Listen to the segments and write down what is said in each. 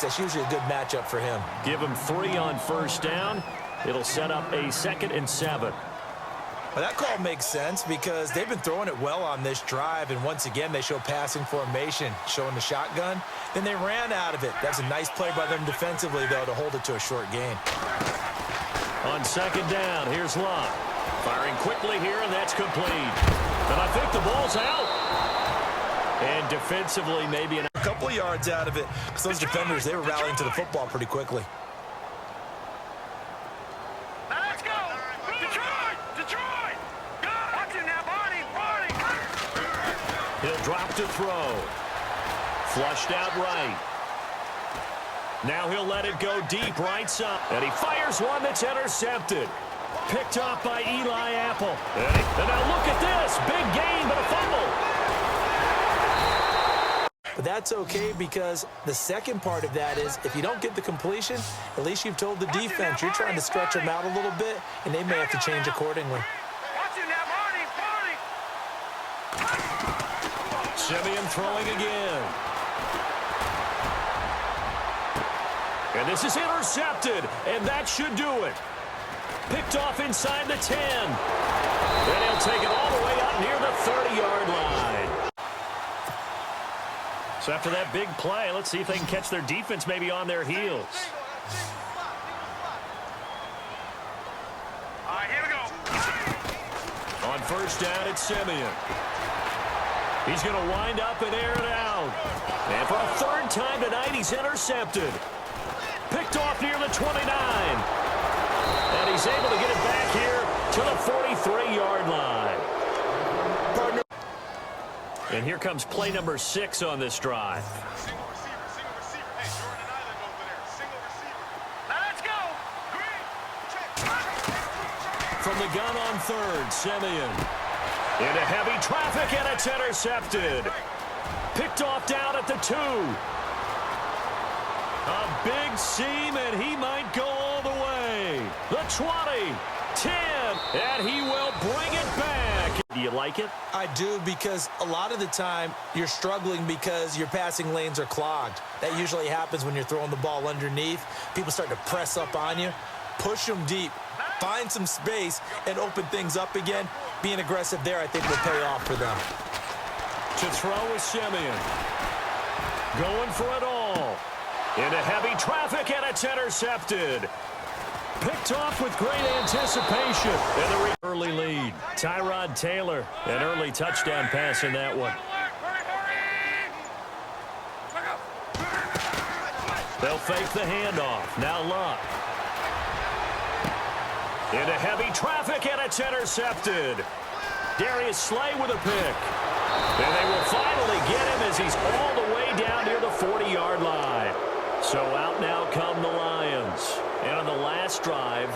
That's usually a good matchup for him. Give him 3 on first down. It'll set up a 2nd and 7. Well, that call makes sense because they've been throwing it well on this drive, and once again, they show passing formation, showing the shotgun. Then they ran out of it. That's a nice play by them defensively, though, to hold it to a short gain. On 2nd down, here's Lott. Firing quickly here, and that's complete. And I think the ball's out. And defensively, maybe a couple of yards out of it, because those defenders, they were rallying to the football pretty quickly. He'll drop to throw. Flushed out right. Now he'll let it go deep right side. And he fires one that's intercepted. Picked off by Eli Apple. And now look at this. Big gain, but a fumble. But that's okay because the second part of that is if you don't get the completion, at least you've told the defense you're trying to stretch them out a little bit, and they may have to change accordingly. Simeon throwing again. And this is intercepted, and that should do it. Picked off inside the 10. Then he'll take it all the way out near the 30-yard line. So after that big play, let's see if they can catch their defense maybe on their heels. All right, here we go. On first down, it's Simeon. He's going to wind up and air it out. And for a 3rd time tonight, he's intercepted. Picked off near the 29. And he's able to get it back here to the 43-yard line. Partner. And here comes play number 6 on this drive. Single receiver. Hey, Jordan and Island over there. Single receiver. Let's go. From the gun on 3rd, Simeon. Into heavy traffic, and it's intercepted. Picked off down at the 2. A big seam, and he might go all the way. The 20, 10, and he will bring it back. Do you like it? I do, because a lot of the time you're struggling because your passing lanes are clogged. That usually happens when you're throwing the ball underneath. People start to press up on you. Push them deep. Find some space and open things up again. Being aggressive there, I think, will pay off for them. To throw is Simeon. Going for it all. Into heavy traffic, and it's intercepted. Picked off with great anticipation. And the early lead. Tyrod Taylor, an early touchdown pass in that one. They'll fake the handoff. Now Lott. Into heavy traffic, and it's intercepted. Darius Slay with a pick. And they will finally get him as he's all the way down near the 40-yard line. So out now come the Lions. And on the last drive,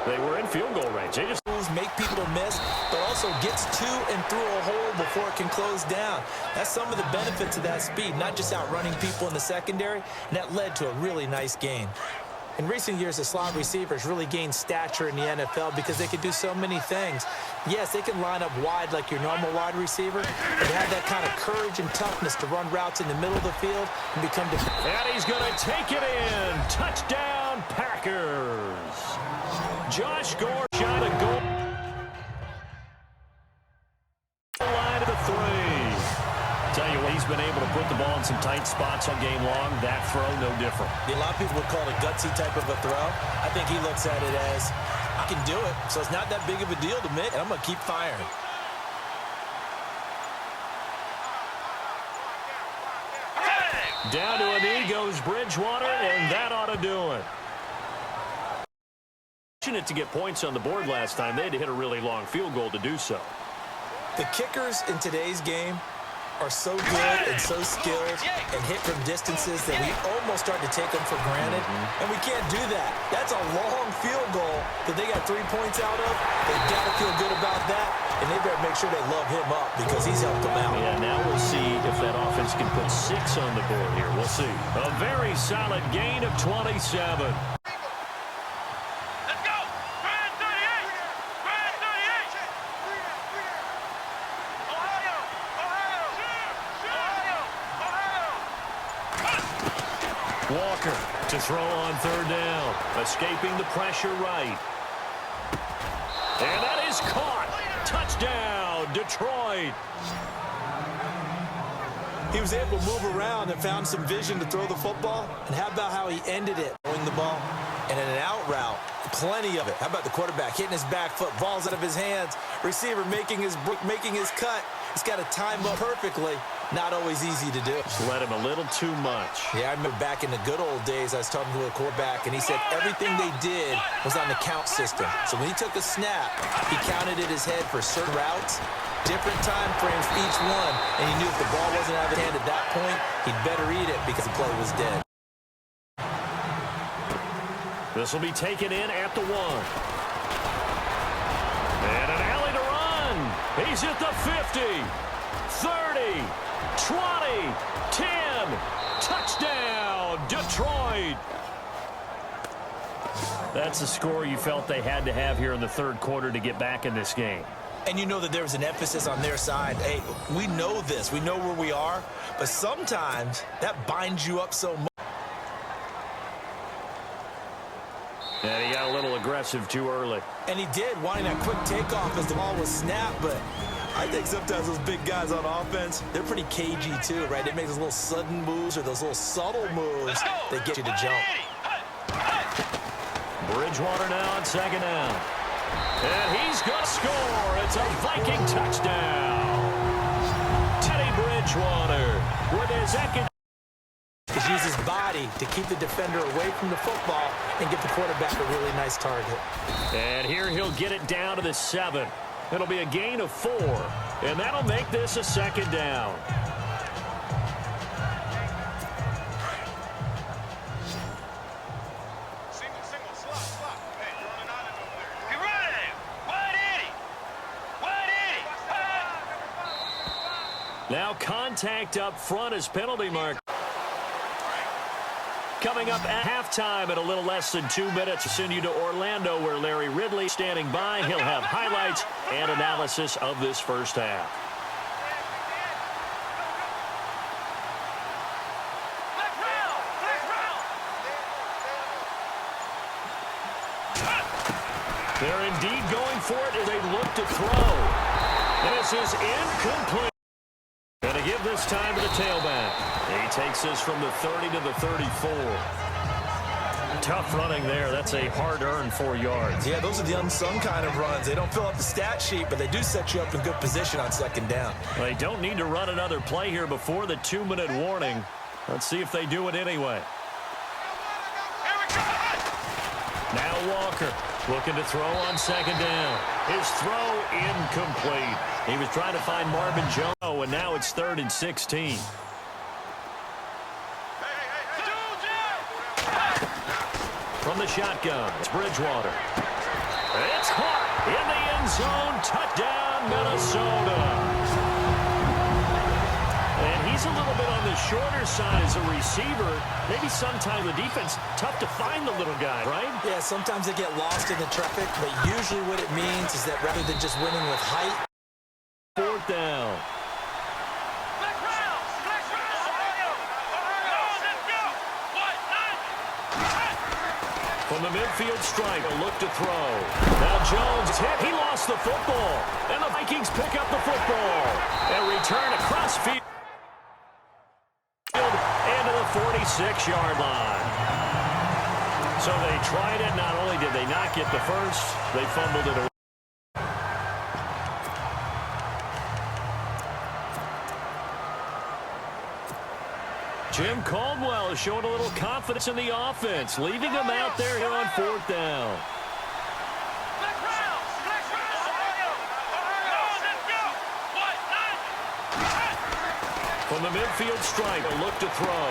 they were in field goal range. They just make people miss, but also gets to and through a hole before it can close down. That's some of the benefits of that speed, not just outrunning people in the secondary, and that led to a really nice gain. In recent years, the slot receivers really gained stature in the NFL because they can do so many things. Yes, they can line up wide like your normal wide receiver, but they have that kind of courage and toughness to run routes in the middle of the field and become defensive. And he's going to take it in. Touchdown, Packers. Josh Gore shot a goal. Line of the 3. Tell you what, he's been able to put the ball in some tight spots all game long. That throw, no different. A lot of people would call it a gutsy type of a throw. I think he looks at it as, I can do it, so it's not that big of a deal to me, and I'm going to keep firing. Down to a knee goes Bridgewater, and that ought to do it. Fortunate to get points on the board last time. They had to hit a really long field goal to do so. The kickers in today's game are so good and so skilled and hit from distances that we almost start to take them for granted, and we can't do that. That's a long field goal that they got 3 points out of. They've got to feel good about that, and they better make sure they love him up because he's helped them out. Yeah, now we'll see if that offense can put 6 on the board here. We'll see. A very solid gain of 27. Walker to throw on third down. Escaping the pressure right. And that is caught. Touchdown, Detroit. He was able to move around and found some vision to throw the football. And how about how he ended it? Throwing the ball and in an out route. Plenty of it. How about the quarterback hitting his back foot, balls out of his hands, receiver making his cut. He's got to time up perfectly. Not always easy to do. Just let him a little too much. Yeah, I remember back in the good old days, I was talking to a quarterback, and he said everything they did was on the count system. So when he took a snap, he counted in his head for certain routes, different time frames for each one, and he knew if the ball wasn't out of his hand at that point, he'd better eat it because the play was dead. This will be taken in at the 1. And an alley to run. He's at the 50, 30, 20, 10. Touchdown, Detroit. That's the score you felt they had to have here in the third quarter to get back in this game. And you know that there was an emphasis on their side. Hey, we know this. We know where we are. But sometimes that binds you up so much. And he got a little aggressive too early. And he did, wanting that quick takeoff as the ball was snapped. But I think sometimes those big guys on offense, they're pretty cagey too, right? They make those little sudden moves or those little subtle moves that get you to jump. Bridgewater now on second down. And he's going to score. It's a Viking touchdown. Teddy Bridgewater with his second. He's used his body to keep the defender away from the football and get the quarterback a really nice target. And here he'll get it down to the 7. It'll be a gain of 4. And that'll make this a second down. Single, slot. Hey, you're on an island over there. You're right. Wide Eddie. Now contact up front as penalty mark. Coming up at halftime at a little less than 2 minutes. Send you to Orlando where Larry Ridley standing by. He'll have highlights and analysis of this first half. They're indeed going for it as they look to throw. This is incomplete. Going to give this time to the tailback. He takes this from the 30 to the 34. Tough running there. That's a hard-earned 4 yards. Yeah, those are the unsung kind of runs. They don't fill up the stat sheet, but they do set you up in good position on second down. They don't need to run another play here before the 2-minute warning. Let's see if they do it anyway. Now Walker looking to throw on second down. His throw incomplete. He was trying to find Marvin Jones, and now it's 3rd and 16. From the shotgun, it's Bridgewater. It's caught in the end zone. Touchdown, Minnesota. And he's a little bit on the shorter side as a receiver. Maybe sometimes the defense, tough to find the little guy, right? Yeah, sometimes they get lost in the traffic, but usually what it means is that rather than just winning with height. 4th down. From the midfield stripe, a look to throw. Now Jones is hit. He lost the football. And the Vikings pick up the football. And return across field. And to the 46-yard line. So they tried it. Not only did they not get the first, they fumbled it away. Jim Caldwell is showing a little confidence in the offense, leaving them out there here on 4th down. From the midfield stripe, a look to throw.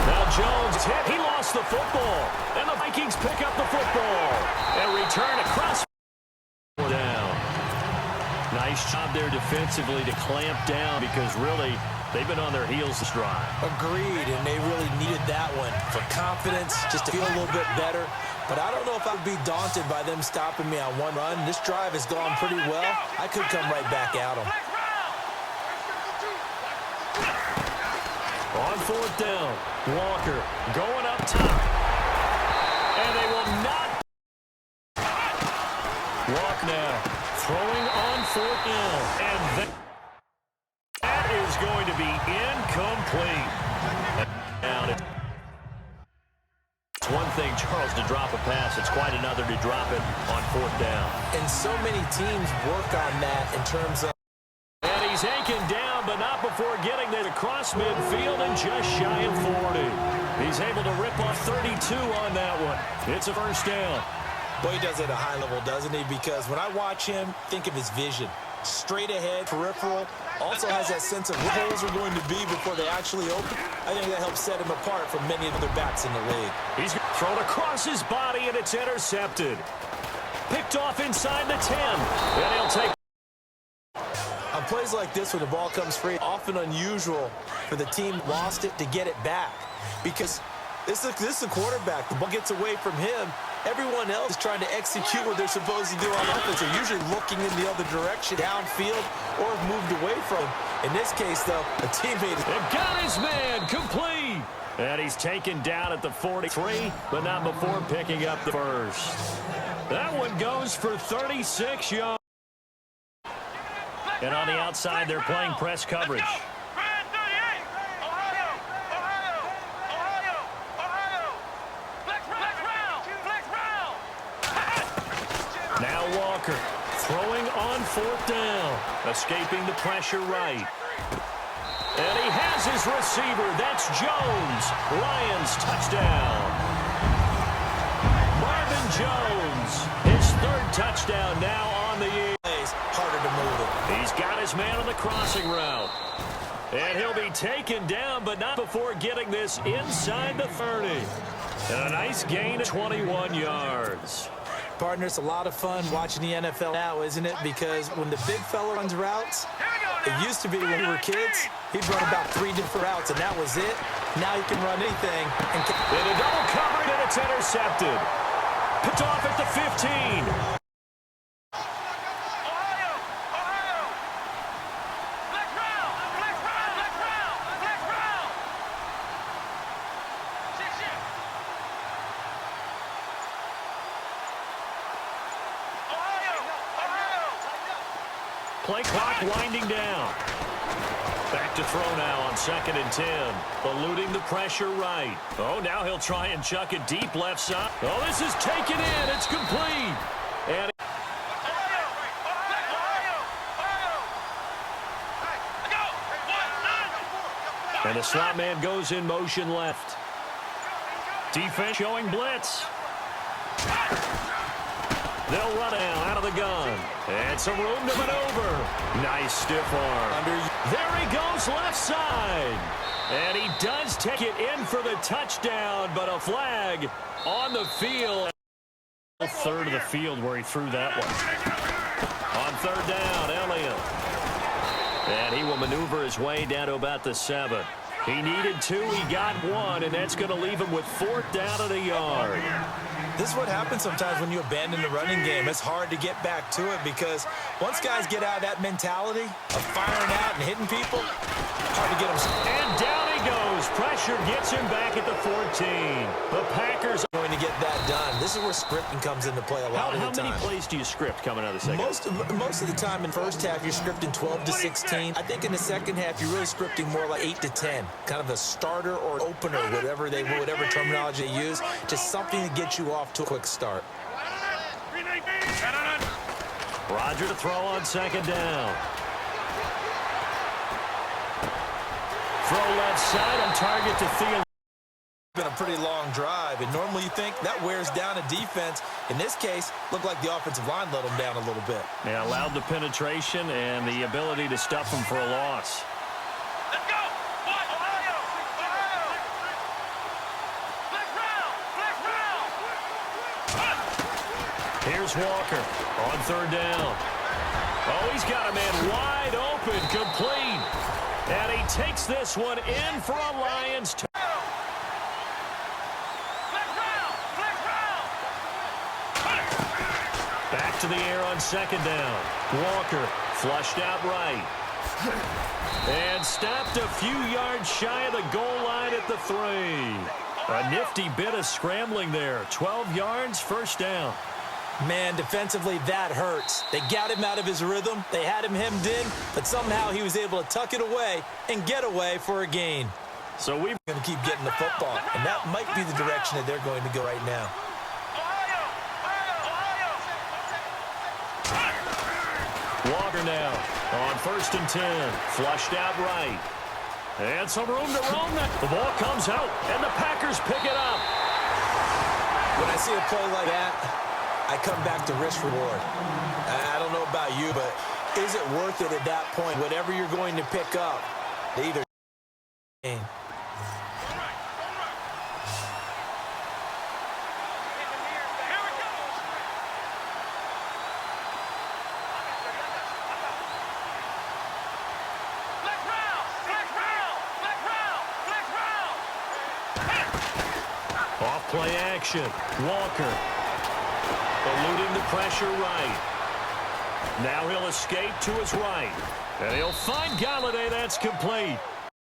Now Jones is hit. He lost the football. And the Vikings pick up the football. And return across down. Nice job there defensively to clamp down because really they've been on their heels this drive. Agreed, and they really needed that one for confidence, just to feel a little bit better. But I don't know if I'd be daunted by them stopping me on one run. This drive has gone pretty well. I could come right back at them. On fourth down, Walker going up top. And they will not. Walk now, throwing on fourth down. And that is going to be incomplete. Down. It's one thing, Charles, to drop a pass. It's quite another to drop it on fourth down. And so many teams work on that in terms of... And he's anchored down, but not before getting it across midfield and just shy of 40. He's able to rip off 32 on that one. It's a first down. Boy, he does it at a high level, doesn't he? Because when I watch him, think of his vision. Straight ahead, peripheral. Also has that sense of where holes are going to be before they actually open. I think that helps set him apart from many other backs in the league. He's thrown across his body, and it's intercepted. Picked off inside the 10. And he'll take... On plays like this, when the ball comes free, often unusual for the team lost it to get it back. Because this is a quarterback. The ball gets away from him. Everyone else is trying to execute what they're supposed to do on offense. They're usually looking in the other direction, downfield, or have moved away from him. In this case, though, a teammate... And got his man complete. And he's taken down at the 43, but not before picking up the first. That one goes for 36 yards. And on the outside, they're playing press coverage. Now Walker throwing on fourth down, escaping the pressure right. And he has his receiver. That's Jones. Lions touchdown. Marvin Jones, his third touchdown now on the year. Harder to move it. He's got his man on the crossing route. And he'll be taken down, but not before getting this inside the 30. And a nice gain of 21 yards. Partner, it's a lot of fun watching the NFL now, isn't it? Because when the big fella runs routes, it used to be when we were kids, he'd run about 3 different routes, and that was it. Now he can run anything. And a double coverage, and it's intercepted. Picked off at the 15. Play clock winding down. Back to throw now on 2nd and 10. Eluding the pressure right. Oh, now he'll try and chuck it deep left side. Oh, this is taken in. It's complete. And the slot man goes in motion left. Defense showing blitz. They'll run out of the gun. And some room to maneuver. Nice stiff arm. There he goes left side. And he does take it in for the touchdown, but a flag on the field. A third of the field where he threw that one. On third down, Elliott. And he will maneuver his way down to about the 7. He needed 2, he got 1, and that's going to leave him with 4th down at a yard. This is what happens sometimes when you abandon the running game. It's hard to get back to it because once guys get out of that mentality of firing out and hitting people, hard to get them. And down he goes. Pressure gets him back at the 14. The Packers are going to get that done. This is where scripting comes into play a lot of the time. How many plays do you script coming out of the second? Most of the time in first half, you're scripting 12 to 16. I think in the second half, you're really scripting more like 8 to 10. Kind of a starter or opener, whatever terminology they use. Just something to get you off to a quick start. Roger to throw on 2nd down. Throw left side on target to Thielen. Been a pretty long drive, and normally you think that wears down a defense. In this case, looked like the offensive line let them down a little bit. They allowed the penetration and the ability to stuff them for a loss. Let's go! Ohio! Here's Walker on 3rd down. Oh, he's got a man wide open, complete. And he takes this one in for a Lions touchdown. Back to the air on 2nd down. Walker flushed out right. And stopped a few yards shy of the goal line at the 3. A nifty bit of scrambling there. 12 yards, first down. Man, defensively, that hurts. They got him out of his rhythm. They had him hemmed in, but somehow he was able to tuck it away and get away for a gain. So we're going to keep getting the football, and that might be the direction that they're going to go right now. Walker now on 1st and 10. Flushed out right. And some room to roam. The ball comes out, and the Packers pick it up. When I see a play like that, I come back to risk-reward. I don't know about you, but is it worth it at that point? Whatever you're going to pick up, they either gain. Off-play action. Walker eluding the pressure right. Now he'll escape to his right. And he'll find Galladay. That's complete.